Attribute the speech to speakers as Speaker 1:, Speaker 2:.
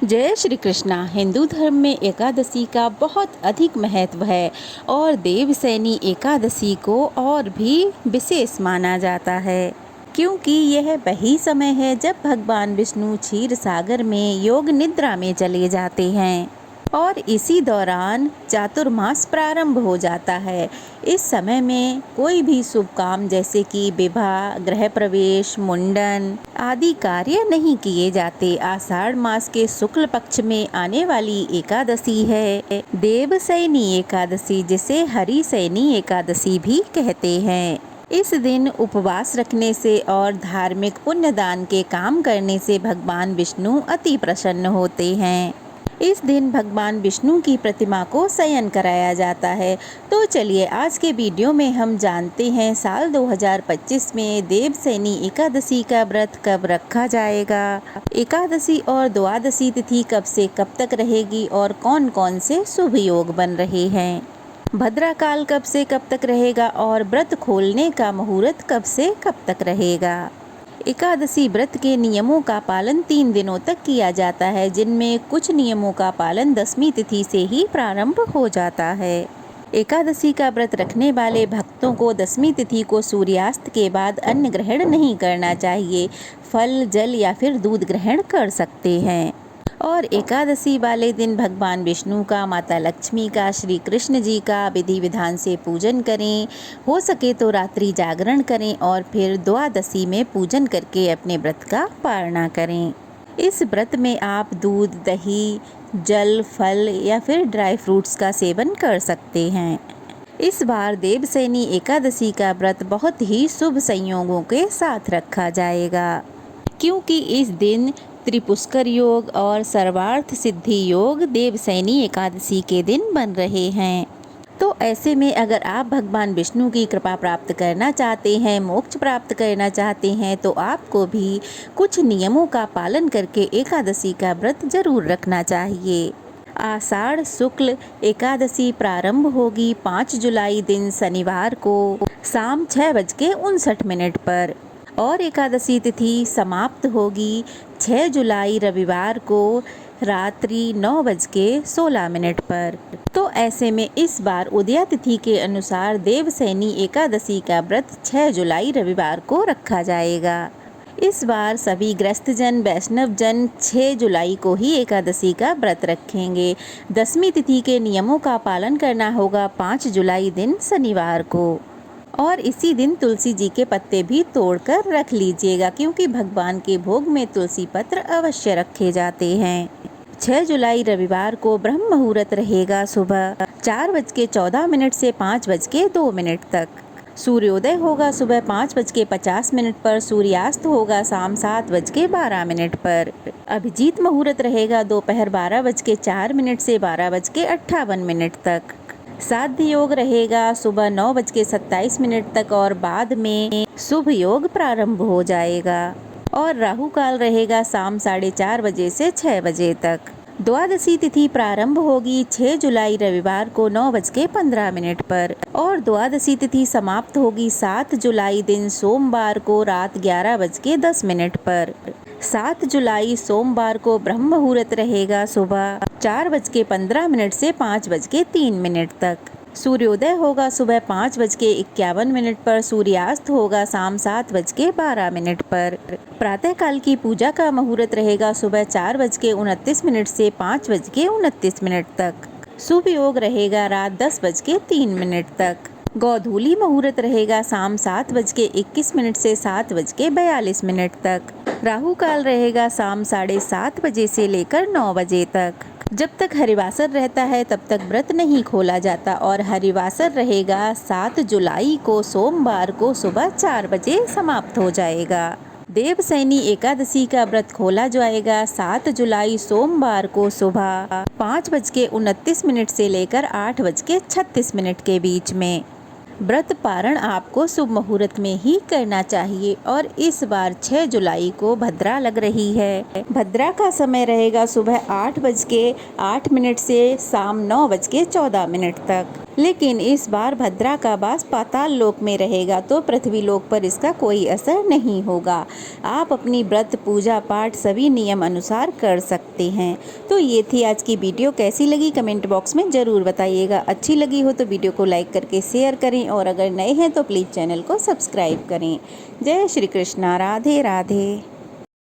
Speaker 1: जय श्री कृष्णा। हिंदू धर्म में एकादशी का बहुत अधिक महत्व है और देवसैनी एकादशी को और भी विशेष माना जाता है, क्योंकि यह वही समय है जब भगवान विष्णु क्षीर सागर में योग निद्रा में चले जाते हैं और इसी दौरान चातुर्मास प्रारंभ हो जाता है। इस समय में कोई भी शुभ काम जैसे कि विवाह, गृह प्रवेश, मुंडन आदि कार्य नहीं किए जाते। आषाढ़ मास के शुक्ल पक्ष में आने वाली एकादशी है देवसैनी एकादशी, जिसे हरिसैनी एकादशी भी कहते हैं। इस दिन उपवास रखने से और धार्मिक पुण्य दान के काम करने से भगवान विष्णु अति प्रसन्न होते हैं। इस दिन भगवान विष्णु की प्रतिमा को शयन कराया जाता है। तो चलिए आज के वीडियो में हम जानते हैं साल 2025 में देवसैनी एकादशी का व्रत कब रखा जाएगा, एकादशी और द्वादशी तिथि कब से कब तक रहेगी और कौन कौन से शुभ योग बन रहे हैं, भद्रा काल कब से कब तक रहेगा और व्रत खोलने का मुहूर्त कब से कब तक रहेगा। एकादशी व्रत के नियमों का पालन 3 दिनों तक किया जाता है, जिनमें कुछ नियमों का पालन 10वीं तिथि से ही प्रारंभ हो जाता है। एकादशी का व्रत रखने वाले भक्तों को 10वीं तिथि को सूर्यास्त के बाद अन्न ग्रहण नहीं करना चाहिए। फल, जल या फिर दूध ग्रहण कर सकते हैं। और एकादशी वाले दिन भगवान विष्णु का, माता लक्ष्मी का, श्री कृष्ण जी का विधि विधान से पूजन करें। हो सके तो रात्रि जागरण करें और फिर द्वादशी में पूजन करके अपने व्रत का पारणा करें। इस व्रत में आप दूध, दही, जल, फल या फिर ड्राई फ्रूट्स का सेवन कर सकते हैं। इस बार देवसैनी एकादशी का व्रत बहुत ही शुभ संयोगों के साथ रखा जाएगा, क्योंकि इस दिन त्रिपुष्कर योग और सर्वार्थ सिद्धि योग देवसैनी एकादशी के दिन बन रहे हैं। तो ऐसे में अगर आप भगवान विष्णु की कृपा प्राप्त करना चाहते हैं, मोक्ष प्राप्त करना चाहते हैं, तो आपको भी कुछ नियमों का पालन करके एकादशी का व्रत जरूर रखना चाहिए। आषाढ़ शुक्ल एकादशी प्रारंभ होगी 5 जुलाई दिन शनिवार को शाम 6:59 पर और एकादशी तिथि समाप्त होगी 6 जुलाई रविवार को रात्रि 9:16 पर। तो ऐसे में इस बार उदया तिथि के अनुसार देवसैनी एकादशी का व्रत 6 जुलाई रविवार को रखा जाएगा। इस बार सभी ग्रस्तजन, वैष्णव जन 6 जुलाई को ही एकादशी का व्रत रखेंगे। 10वीं तिथि के नियमों का पालन करना होगा 5 जुलाई दिन शनिवार को और इसी दिन तुलसी जी के पत्ते भी तोड़कर रख लीजिएगा, क्योंकि भगवान के भोग में तुलसी पत्र अवश्य रखे जाते हैं। 6 जुलाई रविवार को ब्रह्म मुहूर्त रहेगा सुबह 4:14 से 5:02 तक। सूर्योदय होगा सुबह 5:50 पर, सूर्यास्त होगा शाम 7:12 पर। अभिजीत मुहूर्त रहेगा दोपहर 12:04 से 12:58 तक। साध्य योग रहेगा सुबह 9:27 तक और बाद में शुभ योग प्रारंभ हो जाएगा और राहु काल रहेगा शाम 4:30 बजे से 6 बजे तक। द्वादशी तिथि प्रारंभ होगी 6 जुलाई रविवार को 9:15 पर और द्वादशी तिथि समाप्त होगी 7 जुलाई दिन सोमवार को रात 11:10 पर। 7 जुलाई सोमवार को ब्रह्म मुहूर्त रहेगा सुबह 4:15 से 5:03 तक। सूर्योदय होगा सुबह 5:51 पर, सूर्यास्त होगा शाम 7:12 पर। प्रातःकाल की पूजा का मुहूर्त रहेगा सुबह 4:29 से 5:29 तक। शुभ योग रहेगा रात 10:03 तक। गोधूली मुहूर्त रहेगा शाम 7:21 से 7:42 तक। राहु काल रहेगा शाम 7:30 बजे से लेकर 9 बजे तक। जब तक हरिवासर रहता है तब तक व्रत नहीं खोला जाता और हरिवासर रहेगा 7 जुलाई को सोमवार को सुबह 4 बजे समाप्त हो जाएगा। देवसैनी एकादशी का व्रत खोला जाएगा 7 जुलाई सोमवार को सुबह 5:29 से लेकर 8:36 के बीच में। व्रत पारण आपको शुभ मुहूर्त में ही करना चाहिए और इस बार 6 जुलाई को भद्रा लग रही है। भद्रा का समय रहेगा सुबह 8:08 से शाम 9:14 तक। लेकिन इस बार भद्रा का वास पाताल लोक में रहेगा, तो पृथ्वी लोक पर इसका कोई असर नहीं होगा। आप अपनी व्रत पूजा पाठ सभी नियम अनुसार कर सकते हैं। तो ये थी आज की वीडियो। कैसी लगी कमेंट बॉक्स में ज़रूर बताइएगा। अच्छी लगी हो तो वीडियो को लाइक करके शेयर करें और अगर नए हैं तो प्लीज़ चैनल को सब्सक्राइब करें। जय श्री कृष्णा। राधे राधे।